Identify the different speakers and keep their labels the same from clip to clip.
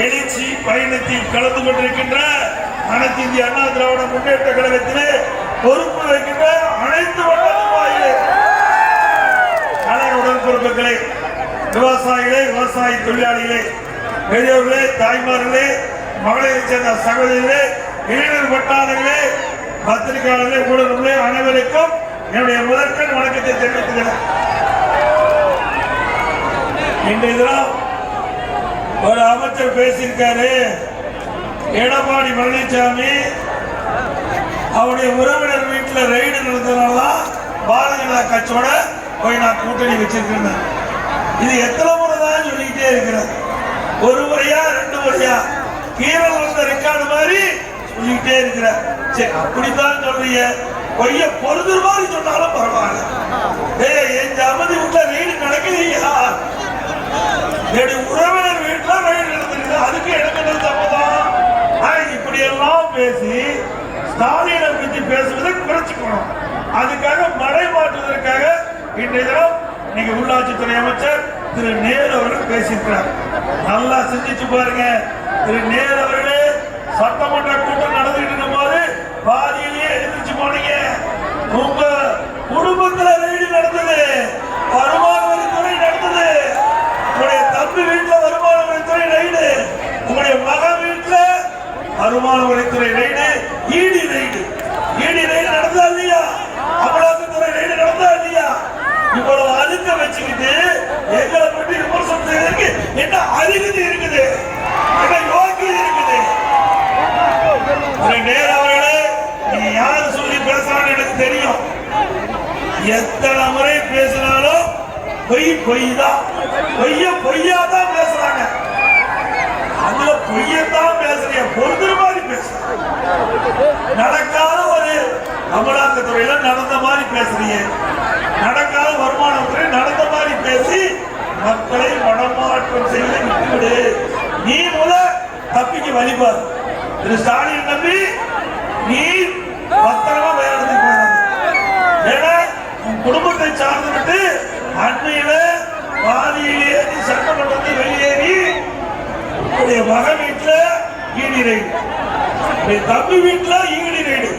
Speaker 1: எழுச்சி பயணத்தில் கலந்து கொண்டிருக்கின்ற அனைத்து இந்திய அண்ணா திராவிட முன்னேற்ற கழகத்திலே பொறுப்பு வைக்கின்ற அனைத்து வட்டவாயிலே கழக உடன்பிறப்புகளே, விவசாயிகளே, விவசாய தொழிலாளிகளே, பெரியவர்களே, தாய்மார்களே, மகளிரை சேர்ந்த சகோதரிகளே, இளைஞர் வட்டாளர்களே, பத்திரிகையாளர்களே, ஊடகங்களே அனைவருக்கும் என்னுடைய முதற்கண் வணக்கத்தை தெரிவித்துக்கிறேன். இன்றைய தினம் ஒரு அமைச்சர் பேசியிருக்காரு. எடப்பாடி பழனிசாமி அவருடைய உறவினர் வீட்டில் ரெய்டு நடந்ததுனாலதான் பாரதிய ஜனதா கட்சியோட போய் நான் கூட்டணி வச்சிருக்கேன். இது எத்தனை முறை தான் சொல்லிக்கிட்டே இருக்கிறேன். ஒரு முறையா ரெண்டு முறையா கீழே வந்த ரெக்கார்டு மாதிரி சொல்லிக்கிட்டே இருக்கிறேன். சரி, அப்படித்தான் சொல்றீங்க, பொய்ய பொழுது மாதிரி சொன்னாலும் பரவாயில்ல. என் அமைதி வீட்டுல ரெய்டு நடக்குதுயா, உறவினர் வீட்டுல ரெய்டு நடந்துருக்கு, அதுக்கு எனக்கு தப்புதான். இப்படி எல்லாம் பேசி ஸ்டாலினை பற்றி பேசுவதை குறைச்சிக்கணும். அதுக்காக மடை மாற்றுவதற்காக இன்றைய தினம் நீங்க உள்ளாட்சித்துறை அமைச்சர் திரு நேரு அவர்கள் பேசியிருக்கிறார். நல்லா சிந்திச்சு பாருங்க. திரு நேரு அவர்களே, சட்டமன்ற கூட்டம் நடந்துட்டு இருக்கும் போது பாதியிலேயே எழுந்திருச்சு போனீங்க. உங்க குடும்பத்துல ரெய்டு நடந்தது, வருமான வரித்துறை நடந்தது, உங்களுடைய தம்பி வீட்டுல வருமான வரித்துறை ரெய்டு, உங்களுடைய மகன் வீட்டுல வருமான வரித்துறை ரெய்டு, ஈடி ரெய்டு நடந்தா இல்லையா, அமலாக்கத்துறை ரெய்டு நடந்தா இல்லையா? இவ்வளவு அழுக்க வச்சுக்கிட்டு எங்களை பற்றி விமர்சனம் செய்வதற்கு என்ன அருகதை இருக்குது, என்ன யோகியதை இருக்குது? நேரு அவர்களே, நீங்க யாரு சொல்லி பேசுறான்னு எனக்கு தெரியும். எத்தனை முறை பேசினாலும் பொய்தான், பொய்யாதான் பேசுறாங்க. அதுல பொய்யத்தான் பேசுறீங்க, பொறுக்கிற மாதிரி பேசுற. நடக்காத ஒரு அமலாக்கத்துறையில நடந்த மாதிரி பேசுறீங்க, நடக்காத வருமானத்துறை நடந்த மாதிரி பேசி மக்களை மனமாற்றம் செய்வதை விட்டுவிடு. நீ முத தப்பிக்கு வழிபார். திரு ஸ்டாலின் நம்பி நீ பத்திரமா வேற இடத்துக்கு போறாங்க. ஏன்னா உன் குடும்பத்தை சார்ந்து விட்டு அண்மையில பாதியிலேயே நீ சட்டமன்றத்தை வெளியேறி உடைய மகன் வீட்டுல ஈடி ரெய்டு, தம்பி வீட்டுல ஈடி ரெய்டு,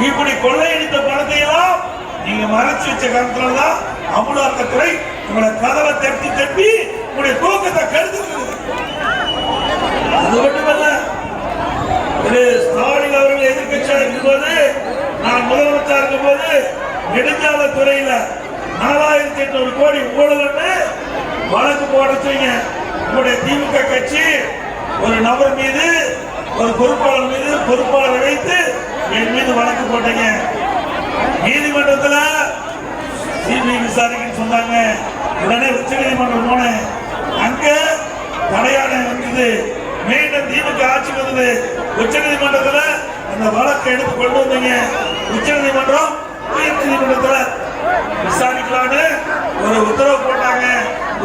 Speaker 1: இப்படி கொள்ளையடித்த பணத்தை எல்லாம் நீங்க மறைச்சு வச்ச காரணத்துலதான் அமலாக்கத்துறை உங்களை கதவை தட்டி உங்களுடைய தூக்கத்தை கெடுத்து. அது மட்டுமல்ல, ஸ்டாலின் அவர்கள் எதிர்கட்சியா இருக்கும்போது, நான் முதலமைச்சா இருக்கும் போது நெடுஞ்சாலை துறையில 4800 கோடி ஊழல்னு வழக்கு போட செய்ய உங்களுடைய திமுக கட்சி ஒரு நபர் மீது, ஒரு பொறுப்பாளர் மீது, பொறுப்பாளரை வைத்து என் மீது வழக்கு போட்டீங்க. நீதிமன்றத்தில் சிபிஐ விசாரிக்கன்னு சொன்னாங்க. உடனே உச்ச நீதிமன்றம் போனேன். அங்க தடையாணை வந்தது. மீண்டும் திமுக ஆட்சி வந்தது. உச்ச நீதிமன்றத்தில் அந்த வழக்கை எடுத்து கொண்டு வந்தீங்க. உச்ச நீதிமன்றம் உயர் நீதிமன்றத்தில் விசாரிக்கலான்னு ஒரு உத்தரவு போட்டாங்க.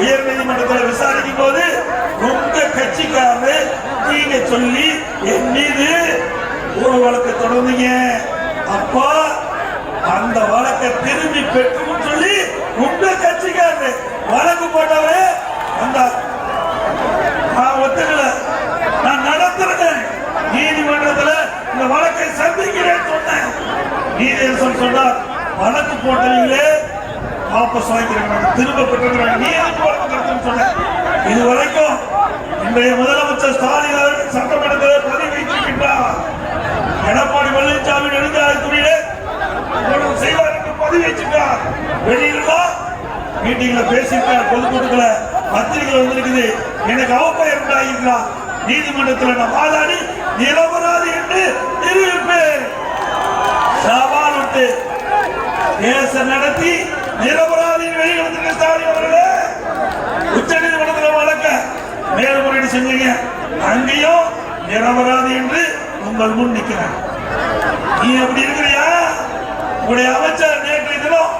Speaker 1: உயர் நீதிமன்றத்தில் விசாரிக்கும் போது உங்க கட்சிக்காரரு நீங்க சொல்லி என் மீது ஒரு வழக்கை தொடர்ந்தீங்க. அப்பா அந்த வழக்கை திரும்பி பெற்றுன்னு சொல்லி உங்க கட்சிக்காரரு வழக்கு போட்டவரே அந்த நான் ஒத்துக்கல, நான் நடத்துறேன், நீதிமன்றத்தில் இந்த வழக்கை சந்திக்கிறேன் சொன்னேன். நீதியரசர் சொன்னார், வழக்கு போட்டவங்களே வாபஸ் வாங்கிக்கிறாங்க, திரும்ப பெற்றுக்கிறாங்க, நீ வழக்கு சொன்ன. இதுவரைக்கும் இன்றைய முதலமைச்சர் ஸ்டாலின் அவர்கள் சட்டமன்றத்தில் பதிவு வைத்திருக்கின்றார். எடப்பாடி பழனிசாமி நெடுஞ்சாலைத்துறையிலே செய்வார் என்று பதிவு வச்சிருக்கார். வெளியிலாம் மீட்டிங்ல பேசியிருக்கார், பொதுக்கூட்டத்தில் பத்திரிகைகள் வந்திருக்குது. எனக்கு அவப்பெயர் உண்டாகிறார். நீதிமன்றத்தில் நான் வாதாடி நிரபராதி என்று நிரூபிப்பேன். சவால் விட்டு கேச நடத்தி நிரபராதியின் வெளியில் வந்திருக்க ஸ்டாலின் அவர்களே, உச்ச நீதிமன்றத்தில் வழக்க மேல்முறையீடு செஞ்சீங்க. அங்கேயும் நிரபராதி என்று உங்கள் முன் நிற்கிறேன். நீ எப்படி இருக்கிறியா? உங்களுடைய அமைச்சர் நேற்றைய தினம்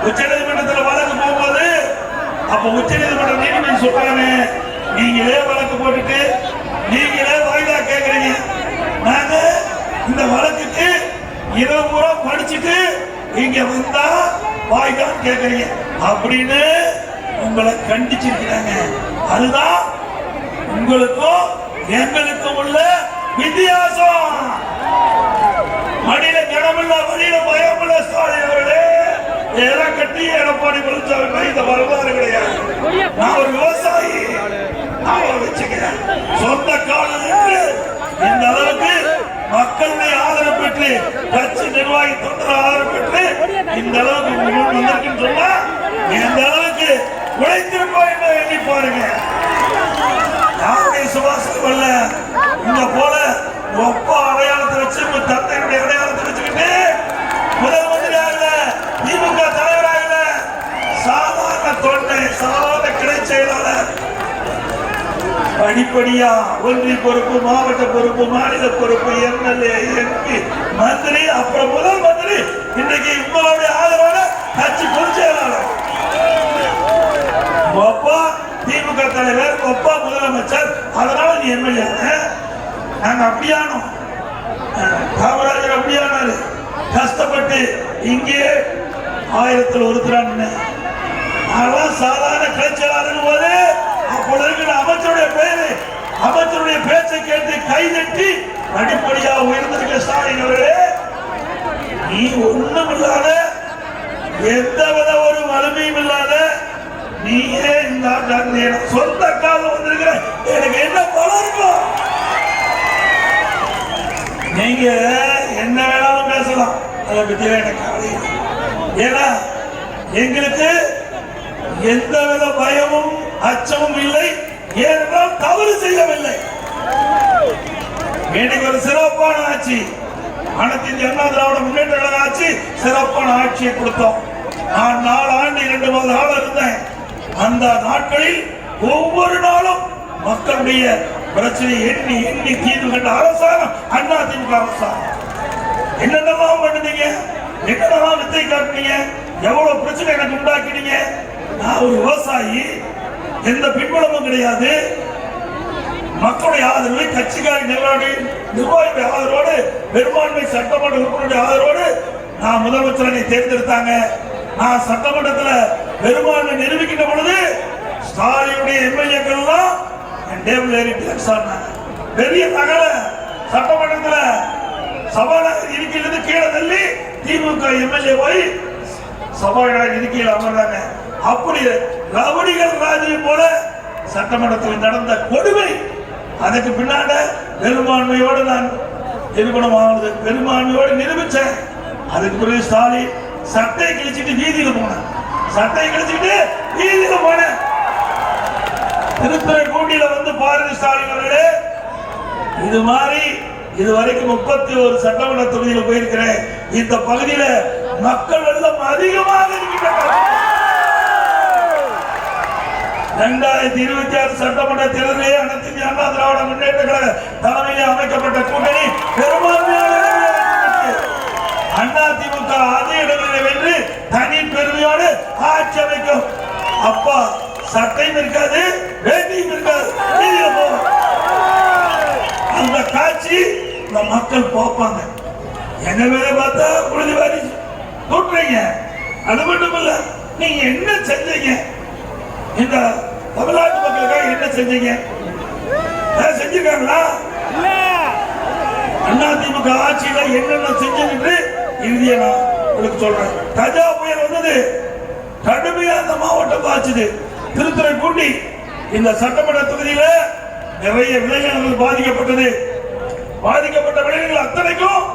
Speaker 1: உச்ச நீதிமன்றத்தில் வழக்கு போகும்போது அப்ப உச்ச நீதிமன்ற நீதிபதி சொல்றாங்க, நீங்களே வழக்கு போட்டுட்டு நீங்களே வாய்தா கேட்கறீங்க. நாங்க இந்த வழக்குக்கு இரவு பூரா படிச்சுட்டு இங்க வந்தா வாய்தா கேட்கறீங்க அப்படின்னு உங்களை கண்டிச்சிருக்கிறாங்க. அதுதான் உங்களுக்கும் எங்களுக்கும் உள்ள வித்தியாசம். மடியில கடமில்ல, வழியில பயமில்ல. ஸ்டாலின் அவர்களே, எல்லாம் கட்டி எடப்பாடி பழனிசாமி இந்த வரலாறு கிடையாது. நான் ஒரு விவசாயி, நான் வச்சுக்கிறேன். சொந்த காலம் இந்த அளவுக்கு மக்களுடைய ஆதரவு பெற்று, கட்சி நிர்வாகி தொண்டர் ஆதரவு பெற்று இந்த அளவுக்கு வந்திருக்குன்னு சொன்னா எந்த அளவுக்கு உழைத்திருப்போம் என்று எண்ணி பாருங்க. யாருடைய சுவாசம் அல்ல. இந்த போல ஒப்பா அடையாளத்தை வச்சு தந்தையுடைய அடையாளத்தை வச்சுக்கிட்டு முதல் மந்திரியாக திமுக தலைவராக சாதாரண தொண்டை, சாதாரண கிளை செயலாளர் படிப்படியா ஒன்றிய பொறுப்பு, மாவட்ட பொறுப்பு, மாநில பொறுப்பு, எம்எல்ஏ, எம்பி, மந்திரி, அப்புறம் முதல் மந்திரி, இன்றைக்கு உங்களுடைய ஆதரவான கட்சி பொதுச் செயலாளர், ஒப்பா திமுக தலைவர், ஒப்பா முதலமைச்சர். அதனால நீ எம்எல்ஏ. நாங்க அப்படியானோம். காமராஜர் அப்படியானாரு. கஷ்டப்பட்டு இங்கே 1000ல் ஒருத்தரான்னு அதெல்லாம் சாதாரண கிளைச்சலாளர் போது அப்பொழுது இருக்கிற அமைச்சருடைய பெயரு, அமைச்சருடைய பேச்சை கேட்டு கைதட்டி அடிப்படையா உயர்ந்திருக்க ஸ்டாலின் அவர்களே, நீ ஒண்ணும் இல்லாத, எந்தவித ஒரு வலிமையும் இல்லாத நீயே இந்த சொந்த காலம் வந்திருக்கிற எனக்கு என்ன பலம் இருக்கும்? நீங்க என்ன வேணாலும் பேசலாம், அதை பத்தி எனக்கு கவலை. ஏன்னா எங்களுக்கு எந்தவித பயமும் அச்சமும் இல்லை. ஏனென்றால் தவறு செய்யவில்லை. இன்னைக்கு ஒரு சிறப்பான ஆட்சி, அனைத்து இந்திய அண்ணா திராவிட முன்னேற்ற கழக ஆட்சி, சிறப்பான ஆட்சியை கொடுத்தோம். நான் 4 ஆண்டு 2 மாத காலம் இருந்தேன். அந்த நாட்களில் ஒவ்வொரு நாளும் மக்களுடைய பிரச்சனை எண்ணி எண்ணி தீர்வு கண்ட அரசாங்கம் அண்ணா திமுக அரசாங்கம். என்னென்னலாம் பண்ணுனீங்க, என்னென்னலாம் வித்தை காட்டினீங்க, எவ்வளவு பிரச்சனை எனக்கு உண்டாக்கினீங்க. நான் ஒரு விவசாயி, எந்த பின்புலமும் கிடையாது. மக்களுடைய ஆதரவு, கட்சிக்காரி நிர்வாகிகளுடைய ஆதரவோடு, பெரும்பான்மை சட்டமன்ற உறுப்பினருடைய ஆதரவோடு நான் முதலமைச்சரை தேர்ந்தெடுத்தாங்க. நான் சட்டமன்றத்தில் பெரும்பான்மை நிரூபிக்கின்ற பொழுது ஸ்டாலினுடைய எம்எல்ஏக்கள் எல்லாம் என் டேபிள் ஏறி டான்ஸ் ஆடினாங்க. பெரிய நகர சட்டமன்றத்தில் சபாநாயகர் இருக்கையிலிருந்து கீழே தள்ளி திமுக எம்எல்ஏ போய் சபாநாயகர் இருக்கையில் அமர்றாங்க. அப்படி ரவுடிகள் ராஜ்யம் போல சட்டமன்றத்தில் நடந்த கொடுமை. அதுக்கு பின்னாடி பெரும்பான்மையோடு நான் நிரூபணம் ஆகுது, பெரும்பான்மையோடு நிரூபிச்சேன். அதுக்கு பிறகு ஸ்டாலின் சட்டையை கிழிச்சிட்டு வீதியில போனேன், சட்டையை கிழிச்சிட்டு வீதியில போனேன். திருத்துறைப்பூண்டியில வந்து பாரதி ஸ்டாலின் அவர்களே, இது மாதிரி இதுவரைக்கும் 31 சட்டமன்ற தொகுதியில் போயிருக்கிறேன். இந்த பகுதியில மக்கள் வெள்ளம் அதிகமாக இருக்கின்றனர். 2026 சட்டமன்ற தேர்தலிலே அனைத்து இந்திய அண்ணா திராவிட முன்னேற்ற கழக தலைமையில் அமைக்கப்பட்ட கூட்டணி பெரும்பான்மையான அண்ணா திமுக அதே இடங்களில் வென்று தனி பெருமையோடு ஆட்சி அமைக்கும். அப்பா சட்டையும் இருக்காது, வேட்டியும் இருக்காது, அந்த காட்சி இந்த மக்கள் பார்ப்பாங்க. எங்க வேலை பார்த்தா உறுதி வாரி தூட்டுறீங்க. அது மட்டும் இல்ல, நீங்க என்ன செஞ்சீங்க, இந்த தமிழ்நாட்டு மக்களுக்காக என்ன செஞ்சீங்க? செஞ்சிருக்காங்களா? அதிமுக ஆட்சியில என்னென்ன செஞ்சு இறுதியா நான் உங்களுக்கு சொல்றேன். கஜா புயல் வந்தது, கடுமையா அந்த மாவட்டம் பாய்ச்சது. திருத்துறைப்பூண்டி இந்த சட்டமன்ற தொகுதியில நிறைய விளைநிலங்கள் பாதிக்கப்பட்டது. பாதிக்கப்பட்ட விளைநிலங்கள் அத்தனைக்கும்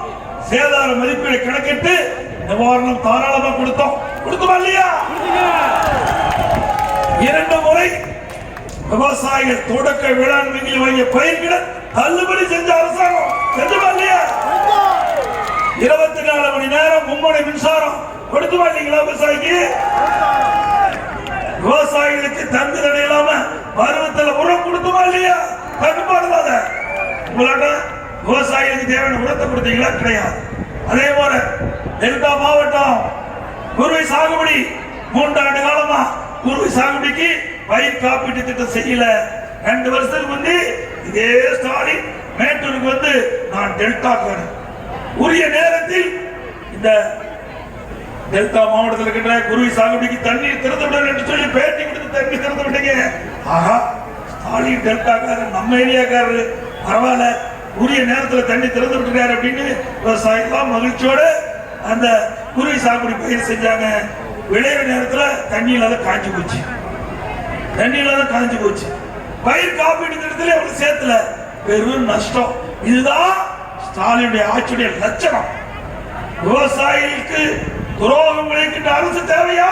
Speaker 1: சேதார மதிப்பீடு கணக்கிட்டு நிவாரணம் தாராளமா கொடுத்தோமா இல்லையா? 2 முறை விவசாயிகள் தொடக்க வேளாண்மையில் வாங்கிய பயிர்களை தள்ளுபடி செஞ்ச அரசாங்கம் செஞ்சுமா இல்லையா? 24 மணி நேரம் மும்முனை மின்சாரம் கொடுத்துமா இல்லைங்களா விவசாயிக்கு? விவசாயிகளுக்கு தங்கு தடை இல்லாம பருவத்தில் உரம் கொடுத்துமா இல்லையா? கட்டுப்பாடுதாத உங்களாட்ட விவசாயிகளுக்கு தேவையான உரத்தை கொடுத்தீங்களா? கிடையாது. அதே போல டெல்டா மாவட்டம் குறுவை சாகுபடி 3 ஆண்டு காலமா குறுவை சாகுபடிக்கு பயிர் காப்பீட்டு திட்டம் செய்யல. 2 வருஷத்துக்கு முந்தி இதே ஸ்டாலின் மேட்டூருக்கு வந்து நான் டெல்டாக்கு உரிய நேரத்தில் இந்த டெல்டா மாவட்டத்தில் இருக்கின்ற குறுவை சாகுபடிக்கு தண்ணீர் திறந்து விட என்று சொல்லி பேட்டி கொடுத்து தண்ணீர் திறந்து விட்டீங்க. ஆஹா, ஸ்டாலின் டெல்டாக்காரர் நம்ம ஏரியாக்காரரு பரவாயில்ல, உரிய நேரத்தில் தண்ணி திறந்து விட்டுருக்காரு அப்படின்னு விவசாயிகளாம் மகிழ்ச்சியோட அந்த குருவி சாகுபடி பயிர் செஞ்சாங்க. விளையிற நேரத்தில் தண்ணி இல்லாத காஞ்சி போச்சு, தண்ணி இல்லாத காஞ்சி போச்சு. பயிர் காப்பீட்டு திட்டத்தில் அவங்களுக்கு சேர்த்துல பெரும் நஷ்டம். இதுதான் ஸ்டாலினுடைய ஆட்சியுடைய லட்சணம். விவசாயிகளுக்கு துரோகம் விளைக்கின்ற அரசு தேவையா?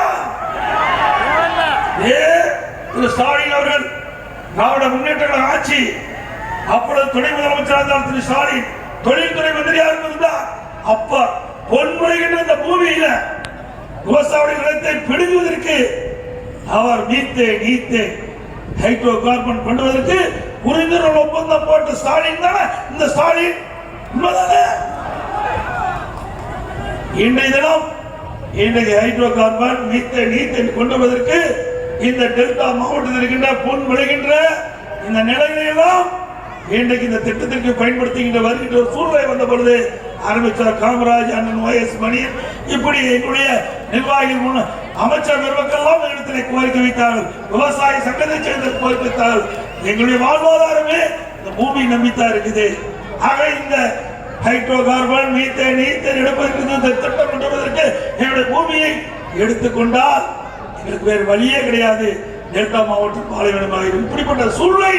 Speaker 1: திரு ஸ்டாலின் அவர்கள் திராவிட முன்னேற்ற கழக ஆட்சி, அப்பொழுது துணை முதலமைச்சராக இருந்தால் திரு ஸ்டாலின், தொழில்துறை மந்திரியாக இருந்தார். அப்ப பொன்முறைகின்ற இந்த பூமியில விவசாய நிலத்தை பிடுங்குவதற்கு அவர் நீத்தே ஹைட்ரோ கார்பன் பண்ணுவதற்கு புரிந்துணர்வு ஒப்பந்தம் போட்ட ஸ்டாலின் தானே இந்த ஸ்டாலின். இன்றைய தினம் இன்றைக்கு ஹைட்ரோ கார்பன் நீத்தேன் கொண்டு வருவதற்கு இந்த டெல்டா மாவட்டத்தில் இருக்கின்ற பொன் விளைகின்ற இந்த நிலைகளை எல்லாம் இன்றைக்கு இந்த திட்டத்திற்கு பயன்படுத்துகின்ற வருகின்ற ஒரு சூழ்நிலை வந்த பொழுது ஆரம்பித்தார் காமராஜ், அண்ணன் OS மணியன், இப்படி எங்களுடைய நிர்வாகிகள் அமைச்சர் பெருமக்கெல்லாம் இடத்திலே கோரிக்கை வைத்தார்கள். விவசாய சங்கத்தை சேர்ந்த கோரிக்கை வைத்தார்கள். எங்களுடைய வாழ்வாதாரமே இந்த பூமி நம்பித்தான் இருக்குது. ஆக இந்த ஹைட்ரோ கார்பன் மீத்தேன் எடுப்பதற்கு இந்த திட்டம் கொண்டு வருவதற்கு எங்களுடைய பூமியை எடுத்துக்கொண்டால் எங்களுக்கு வேறு வழியே கிடையாது. டெல்டா மாவட்டம் பாலைவனமாக இப்படிப்பட்ட சூழ்நிலை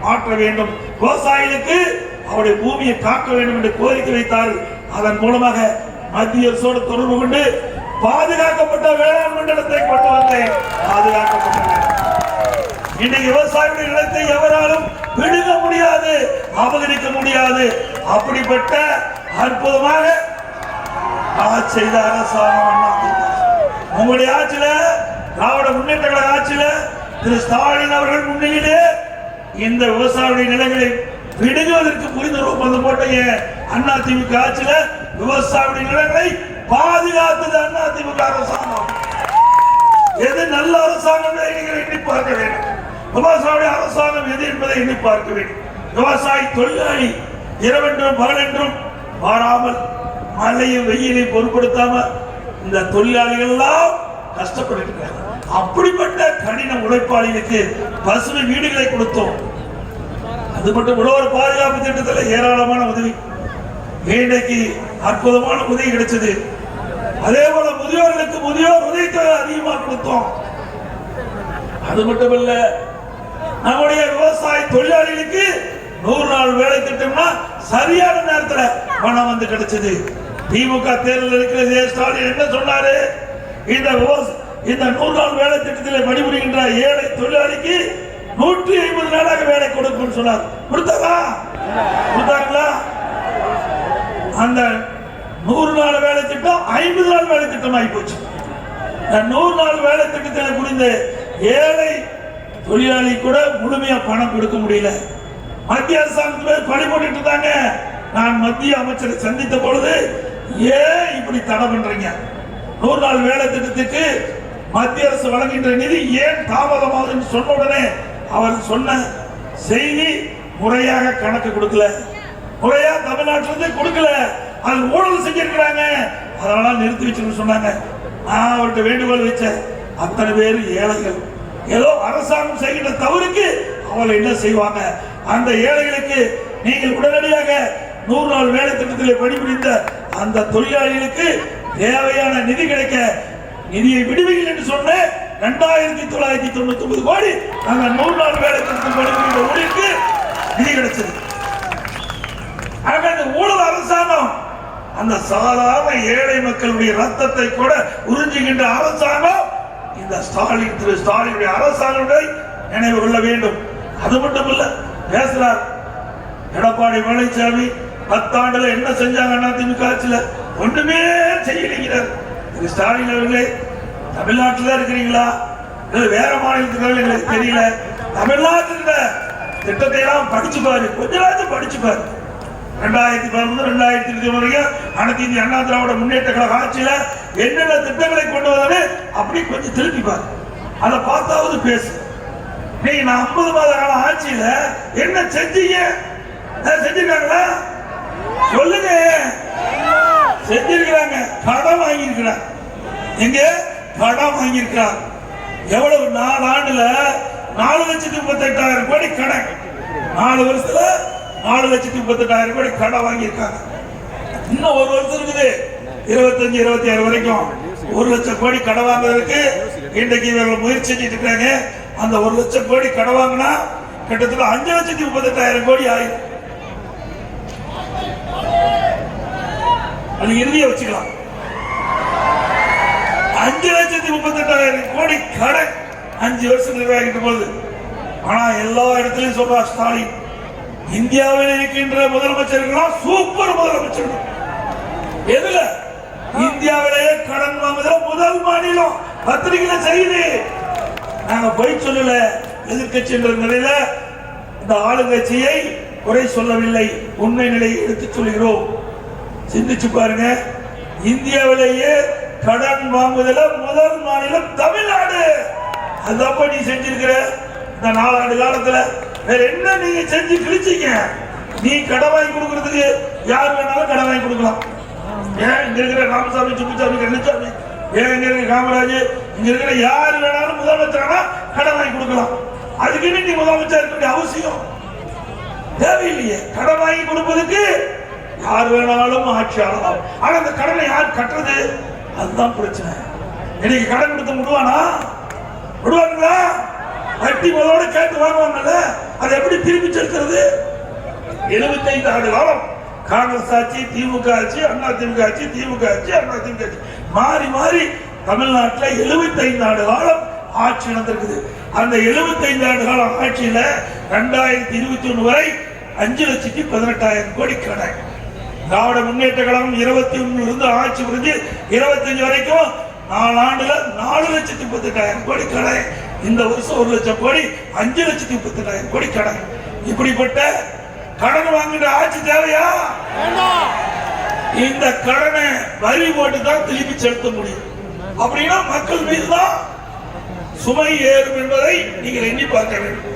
Speaker 1: மாற்ற வேண்டும், விவசாயிகளுக்கு அவருடைய பூமியை காக்க வேண்டும் என்று கோரிக்கை வைத்தார்கள். அதன் மூலமாக மத்திய அரசோடு தொடர்பு கொண்டு பாதுகாக்கப்பட்ட வேளாண் மண்டலத்தை கொண்டு வந்தேன். பாதுகாக்கப்பட்ட இன்னைக்கு விவசாயிகளுடைய நிலத்தை எவராலும் பிடுங்க முடியாது, அபகரிக்க முடியாது. அப்படிப்பட்ட அற்புதமாக செய்த அரசாங்கம் உங்களுடைய ஆட்சியில, திராவிட முன்னேற்ற கழக ஆட்சியில திரு ஸ்டாலின் அவர்கள் முன்னிலையிலே இந்த விவசாயிகளுடைய நிலங்களை பிடுங்குவதற்கு புரிந்துணர்வு ஒப்பந்தம் போட்டீங்க. அதிமுக ஆட்சியில விவசாயிகளுடைய நிலங்களை பாதுகாத்தது அதிமுக அரசாங்கம். எது நல்ல அரசாங்கம் நீங்கள் எண்ணி பார்க்க வேண்டும். விவசாயிகளுடைய அரசாங்கம் எது என்பதை எண்ணி பார்க்க வேண்டும். விவசாயி தொழிலாளி இரவென்றும் பகலென்றும் மாறாமல் மழையும் வெயிலையும் பொருட்படுத்தாம இந்த தொழிலாளிகள் எல்லாம் கஷ்டப்பட்டு அப்படிப்பட்ட கடின உழைப்பாளிகளுக்கு பசுமை வீடுகளை கொடுத்தோம். அது மட்டும் உழவர் பாதுகாப்பு திட்டத்தில் ஏராளமான உதவி, இன்றைக்கு அற்புதமான உதவி கிடைச்சது. அதே போல முதியோர்களுக்கு முதியோர் உதவித்தொகை அதிகமாக கொடுத்தோம். அது மட்டுமல்ல, நம்முடைய விவசாய தொழிலாளிகளுக்கு 100 நாள் வேலை திட்டம்னா சரியான நேரத்தில் பணம் வந்து கிடைச்சது. திமுக தேர்தல் இருக்கிறது. ஸ்டாலின் என்ன சொன்னாரு? இந்த 100 நாள் வேலை திட்டத்தில் பணிபுரிகின்ற ஏழை தொழிலாளிக்கு 150 நாளாக வேலை கொடுக்கும் சொன்னார். கொடுத்தாங்களா? அந்த 100 நாள் வேலை திட்டம் 50 நாள் வேலை திட்டம் ஆகி போச்சு. 100 நாள் வேலை திட்டத்தில் புரிந்த ஏழை தொழிலாளி கூட முழுமையா பணம் கொடுக்க முடியல. மத்திய அரசாங்கத்தில் பணி போட்டு இருந்தாங்க. நான் மத்திய அமைச்சரை சந்தித்த பொழுது, ஏன் இப்படி தடை பண்றீங்க? 100 நாள் வேலை திட்டத்துக்கு மத்திய அரசு வழங்குகின்ற நிதி ஏன் தாமதமாகுதுன்னு சொன்ன உடனே அவர் சொன்ன செய்தி, முறையாக கணக்கு கொடுக்கல, முறையா தமிழ்நாட்டிலிருந்து கொடுக்கல, அது ஊழல் செஞ்சிருக்கிறாங்க, அதனால நிறுத்தி வச்சுன்னு சொன்னாங்க. நான் அவர்கிட்ட வேண்டுகோள் வச்சேன். அத்தனை பேர் ஏழைகள். ஏதோ அரசாங்கம் செய்கின்ற தவறுக்கு அவர்கள் என்ன செய்வாங்க? அந்த ஏழைகளுக்கு நீங்கள் உடனடியாக 100 நாள் வேலை திட்டத்தில் பணிபுரிந்த அந்த தொழிலாளிகளுக்கு தேவையான நிதி கிடைக்க நிதியை விடுவீர்கள் என்று சொன்ன 2999 கோடி அந்த 100 நாள் வேலை திட்டத்தில் பணிபுரிந்த ஊழியருக்கு நிதி கிடைச்சது. அந்த ஊழல் அரசாங்கம் அந்த சாதாரண ஏழை மக்களுடைய ரத்தத்தை கூட உறிஞ்சுகின்ற அரசாங்கம் இந்த திரு ஸ்டாலினுடைய அரசாங்கத்தை நினைவு கொள்ள வேண்டும். அது மட்டும் இல்ல, பேசுறார் எடப்பாடி பழனிசாமி 10 ஆண்டுல என்ன செஞ்சாங்க அதிமுக ஆட்சியில? ஒண்ணுமே செய்யலைங்கிறார். திரு ஸ்டாலின் அவர்களே, தமிழ்நாட்டில் இருக்கிறீங்களா வேற மாநிலத்துக்கு எங்களுக்கு தெரியல, தமிழ்நாட்டில் திட்டத்தை எல்லாம் படிச்சு பாரு, கொஞ்ச நாள் படிச்சு பாரு. 2011 2020 வரைக்கும் அனைத்து இந்திய அண்ணா திராவிட முன்னேற்ற கழக ஆட்சியில என்னென்ன திட்டங்களை கொண்டு வந்தாரு அப்படி கொஞ்சம் திருப்பி பாரு, அதை பார்த்தாவது பேசு. நீங்க 50 மாத கால ஆட்சியில என்ன செஞ்சீங்க? செஞ்சிருக்காங்களா? சொல்லுங்க. செஞ்சிருக்கிறாங்க. கடன் வாங்கியிருக்கிறார். எங்க கடன் வாங்கியிருக்கிறார்? எவ்வளவு 4 ஆண்டுல 4,38,000 கோடி கடன். 4 வருஷத்துல 4,38,000 கோடி கடன் வாங்கியிருக்காங்க. இன்னும் ஒரு வருஷம் இருக்குது, 25, 26 வரைக்கும் 1 லட்சம் கோடி கடன் வாங்குறதுக்கு இன்றைக்கு இவர்கள் முயற்சி செஞ்சுட்டு இருக்காங்க. அந்த 1 லட்சம் கோடி கடன் வாங்கினா கிட்டத்தட்ட 5,38,000 கோடி ஆயிரும். அது இறுதியை வச்சுக்கலாம். 5,38,000 கோடி கடன் 5 வருஷம் நிர்வாகிக்கிட்ட போது. ஆனா எல்லா இடத்திலையும் சொல்றார் ஸ்டாலின், இந்தியாவில் இருக்கின்ற முதலமைச்சர்கள் சூப்பர் முதலமைச்சர்கள். எதுல? இந்தியாவிலேயே கடன் வாங்குதல முதல் மாநிலம். பத்திரிகையில செய்தி. நாங்க போய் சொல்லல, எதிர்கட்சி என்ற நிலையில இந்த ஆளுங்கட்சியை குறை சொல்லவில்லை, உண்மை நிலையை எடுத்து சொல்கிறோம். சிந்திச்சு பாருங்க, இந்தியாவிலேயே கடன் வாங்குதல முதல் மாநிலம் தமிழ்நாடு. அதான் நீ செஞ்சிருக்கிற இந்த 4 ஆண்டு காலத்துல வேற என்ன நீங்க செஞ்சு கிழிச்சீங்க? நீ கடன் வாங்கி கொடுக்கறதுக்கு யார் வேணாலும் கடன் வாங்கி கொடுக்கலாம். ஏன் இங்க இருக்கிற ராமசாமி, சுப்புசாமி, கண்ணசாமி, ஏன் இங்க இருக்கிற காமராஜ், இங்க இருக்கிற யாரு வேணாலும் முதலமைச்சரானா கடன் வாங்கி கொடுக்கலாம். அதுக்கு நீ முதலமைச்சர் இருக்க வேண்டிய அவசியம் தேவையில்லையே. கடன் வாங்கி கொடுப்பதுக்கு யார் வேணாலும் ஆட்சி ஆளலாம். ஆனா அந்த கடனை யார் கட்டுறது? அதுதான் பிரச்சனை. இன்னைக்கு கடன் கொடுத்து விடுவானா? விடுவாங்களா? வட்டி முதலோட கேட்டு வாங்குவாங்கல்ல, அதை எப்படி திருப்பி செலுத்துறது? 75 ஆண்டு காலம் காங்கிரஸ் ஆட்சி, திமுக ஆட்சி, அண்ணா திமுக ஆட்சி, திமுக ஆட்சி, அண்ணா திமுக ஆட்சி மாறி மாறி தமிழ்நாட்டில் 75 ஆண்டு காலம் ஆட்சி நடந்திருக்குது. அந்த 75 ஆண்டு காலம் ஆட்சியில 2021 வரை 5,18,000 கோடி கடன். திராவிட முன்னேற்ற கழகம் 21 இருந்து ஆட்சி புரிஞ்சு 25 வரைக்கும் 4 ஆண்டுல 4,38,000 கோடி கடன். இந்த வருஷம் 1 லட்சம் கோடி, 5,38,000 கோடி கடன். இப்படிப்பட்ட கடன் வாங்குற ஆட்சி தேவையா? இந்த கடனை வரி போட்டு தான் திருப்பி செலுத்த முடியும். அப்படின்னா மக்கள் மீதுதான் சுமை ஏறும் என்பதை நீங்கள் எண்ணி பார்க்க வேண்டும்.